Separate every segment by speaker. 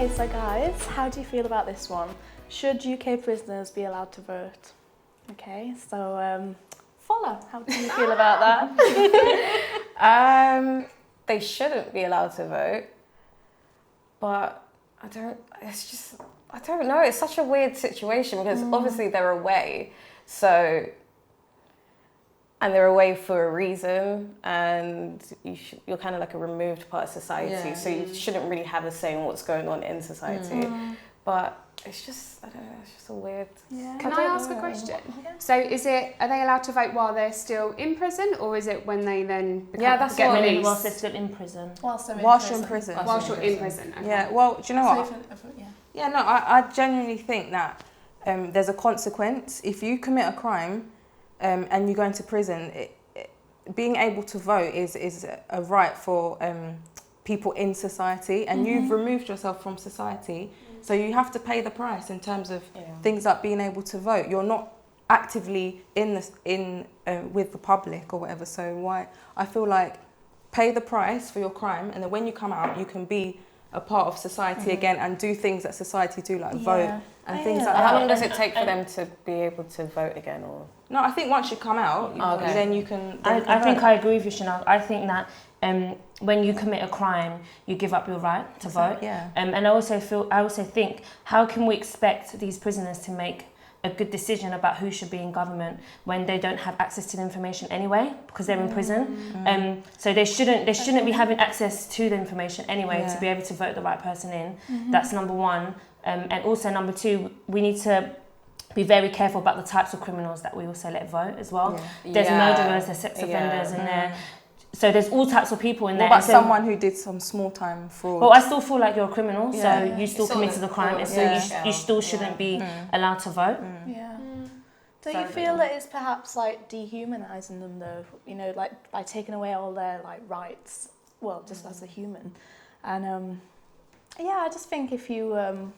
Speaker 1: Okay, so guys, how do you feel about this one? Should UK prisoners be allowed to vote? Okay, so Fola, how do you feel about that?
Speaker 2: They shouldn't be allowed to vote, but I don't know. It's such a weird situation because obviously they're away, and they're away for a reason, and you're kind of like a removed part of society, so you shouldn't really have a say in what's going on in society. But it's just, I don't know, it's just a weird...
Speaker 3: Yeah. Can I ask a question? Yeah. So are they allowed to vote while they're still in prison, or is it when they then get released?
Speaker 4: Whilst they're still in prison.
Speaker 3: Whilst you're in prison. Okay.
Speaker 5: Yeah, well, do you know what? I genuinely think that there's a consequence. If you commit a crime and you go into prison, being able to vote is a right for people in society, and you've removed yourself from society. So you have to pay the price in terms of things like being able to vote. You're not actively with the public or whatever. So why? I feel like pay the price for your crime, and then when you come out, you can be a part of society again and do things that society do, like vote and things like that.
Speaker 2: How long does it take for them to be able to vote again? Or
Speaker 5: no, I think once you come out, then you can.
Speaker 4: I think I agree with you, Chanel. I think that when you commit a crime, you give up your right to vote.
Speaker 5: Yeah.
Speaker 4: And I also think, how can we expect these prisoners to make a good decision about who should be in government when they don't have access to the information anyway because they're in prison? So they shouldn't be having access to the information anyway to be able to vote the right person in. That's number one. And also number two, we need to be very careful about the types of criminals that we also let vote as well. There's murderers, there's sex offenders in there. So there's all types of people in there.
Speaker 5: What about someone who did some small time fraud?
Speaker 4: Well, I still feel like you're a criminal, so you still committed the crime, and so you still shouldn't be allowed to vote.
Speaker 1: Do you feel that it's perhaps like dehumanizing them though? You know, like by taking away all their like rights, well, just as a human. And I just think if you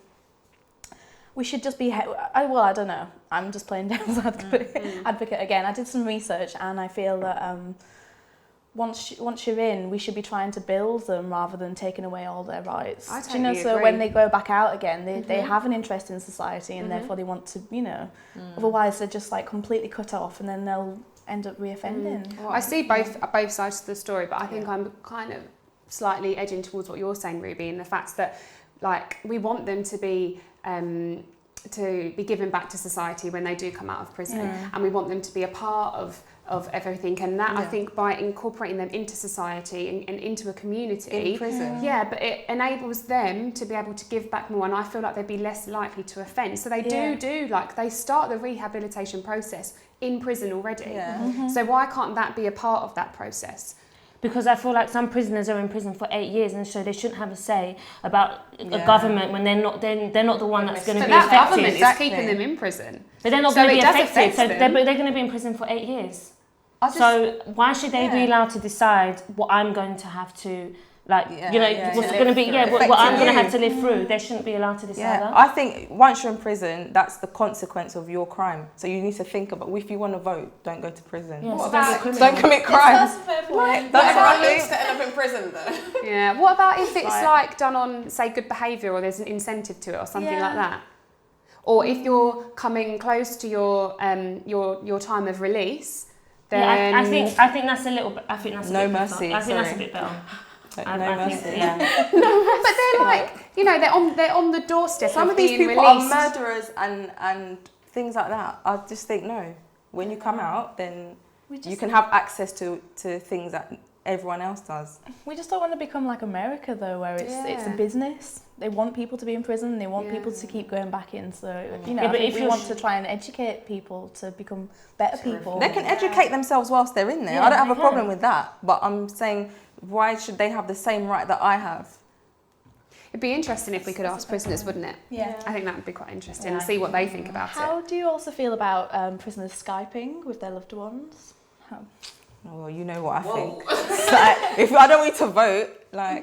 Speaker 1: we should just be I don't know, I'm just playing devil's advocate again. I did some research and I feel that once you're in, we should be trying to build them rather than taking away all their rights.
Speaker 3: I totally agree.
Speaker 1: So when they go back out again, they have an interest in society and therefore they want to, otherwise they're just like completely cut off and then they'll end up reoffending.
Speaker 3: Well, I see both sides of the story, but I think I'm kind of slightly edging towards what you're saying, Ruby, in the fact that like we want them to be given back to society when they do come out of prison, and we want them to be a part of everything, and that I think by incorporating them into society and into a community
Speaker 5: in prison,
Speaker 3: but it enables them to be able to give back more, and I feel like they'd be less likely to offend. So they do like they start the rehabilitation process in prison already. So why can't that be a part of that process?
Speaker 4: Because I feel like some prisoners are in prison for 8 years, and so they shouldn't have a say about a government when they're not the one that's going to be affected.
Speaker 3: But that government is keeping them in prison.
Speaker 4: But they're not going to be affected. So they're going to be in prison for 8 years. So why should they be allowed to decide what I'm going to have to, what's going to be, what I'm going to have to live through? They shouldn't be allowed to decide that.
Speaker 5: I think once you're in prison, that's the consequence of your crime. So you need to think about, if you want to vote, don't go to prison. Don't commit crimes.
Speaker 2: That's a fair point. But everyone needs to end up in prison though.
Speaker 3: Yeah. What about if it's like done on, say, good behaviour, or there's an incentive to it or something like that? Or if you're coming close to your time of release, then
Speaker 4: I think that's a little bit. I think that's
Speaker 5: no mercy.
Speaker 4: I think that's a bit better.
Speaker 5: No mercy.
Speaker 3: But they're like, they're on the doorstep.
Speaker 5: Some of these people are murderers and things like that. I just think no. When you come out, then you can have access to things that everyone else does.
Speaker 1: We just don't want to become like America though, where it's a business. They want people to be in prison. They want people to keep going back in. So I think we want to try and educate people to become better people.
Speaker 5: They can educate themselves whilst they're in there. I don't have a problem with that. But I'm saying, why should they have the same right that I have?
Speaker 3: It'd be interesting if we could ask prisoners, wouldn't it? Yeah. I think that would be quite interesting and see what they think about it.
Speaker 1: How do you also feel about prisoners Skyping with their loved ones?
Speaker 5: Well, you know what I think. Like, if I don't want you to vote, no.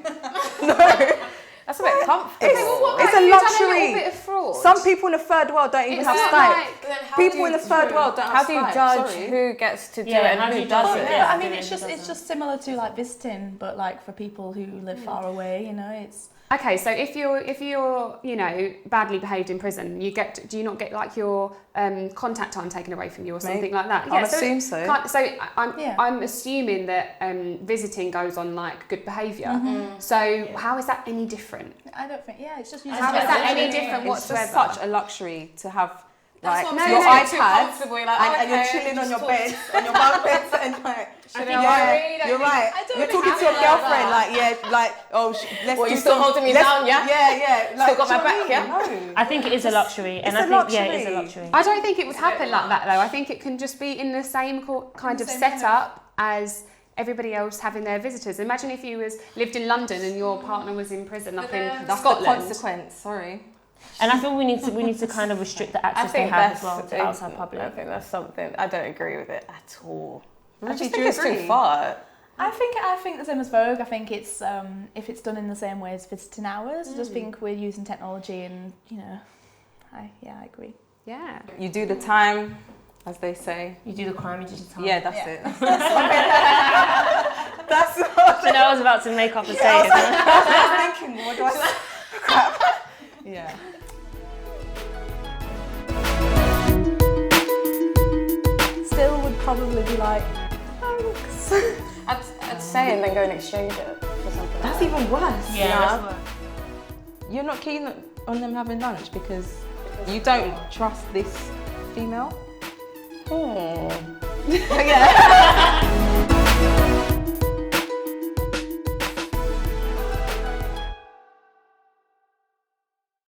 Speaker 2: That's a bit comfortable.
Speaker 5: It's a luxury.
Speaker 3: Bit of fraud?
Speaker 5: Some people in the third world don't even have Skype. People in the third world don't have Skype.
Speaker 2: How do you judge who gets to do it and who doesn't?
Speaker 1: Yeah, I mean, it's just similar to like visiting, but like for people who live far away, you know, it's.
Speaker 3: Okay, so if you're you know, badly behaved in prison, do you not get like your contact time taken away from you or something like that?
Speaker 5: I assume so.
Speaker 3: I'm assuming that visiting goes on like good behaviour. So how is that any different?
Speaker 1: I don't think. Yeah, it's just.
Speaker 3: How is that any different whatsoever?
Speaker 5: It's just such a luxury to have. Like
Speaker 2: your
Speaker 5: iPad
Speaker 2: like,
Speaker 5: and you're chilling on your bed, on your bunk bed, and like, you're right. You're talking to your girlfriend, let's
Speaker 2: you still holding me down, yeah?
Speaker 5: Yeah.
Speaker 2: Still got my back, yeah?
Speaker 5: No.
Speaker 4: I think it is a luxury, and it is a luxury.
Speaker 3: I don't think it would happen like that though. I think it can just be in the same kind of setup as everybody else having their visitors. Imagine if you lived in London and your partner was in prison up in Scotland.
Speaker 5: That's the consequence. Sorry.
Speaker 4: And I feel we need to kind of restrict the access they have as well to outside public.
Speaker 2: I think that's something I don't agree with it at all.
Speaker 5: I
Speaker 2: just think it's too far.
Speaker 1: I think the same as Vogue. I think it's if it's done in the same way as visiting hours. I just think we're using technology, and you know, I agree.
Speaker 3: Yeah.
Speaker 5: You do the time, as they say.
Speaker 4: You do the crime, you do the time.
Speaker 5: Yeah, that's it. That's
Speaker 4: what I was about to make up a saying.
Speaker 5: I was thinking, what do I say? Crap. Yeah.
Speaker 1: Still would probably be like, thanks.
Speaker 2: I'd say and then go and exchange it for something.
Speaker 5: That's even worse.
Speaker 4: Yeah, that's worse.
Speaker 5: You're not keen on them having lunch because you don't trust this female?
Speaker 2: Hmm.
Speaker 5: Yeah.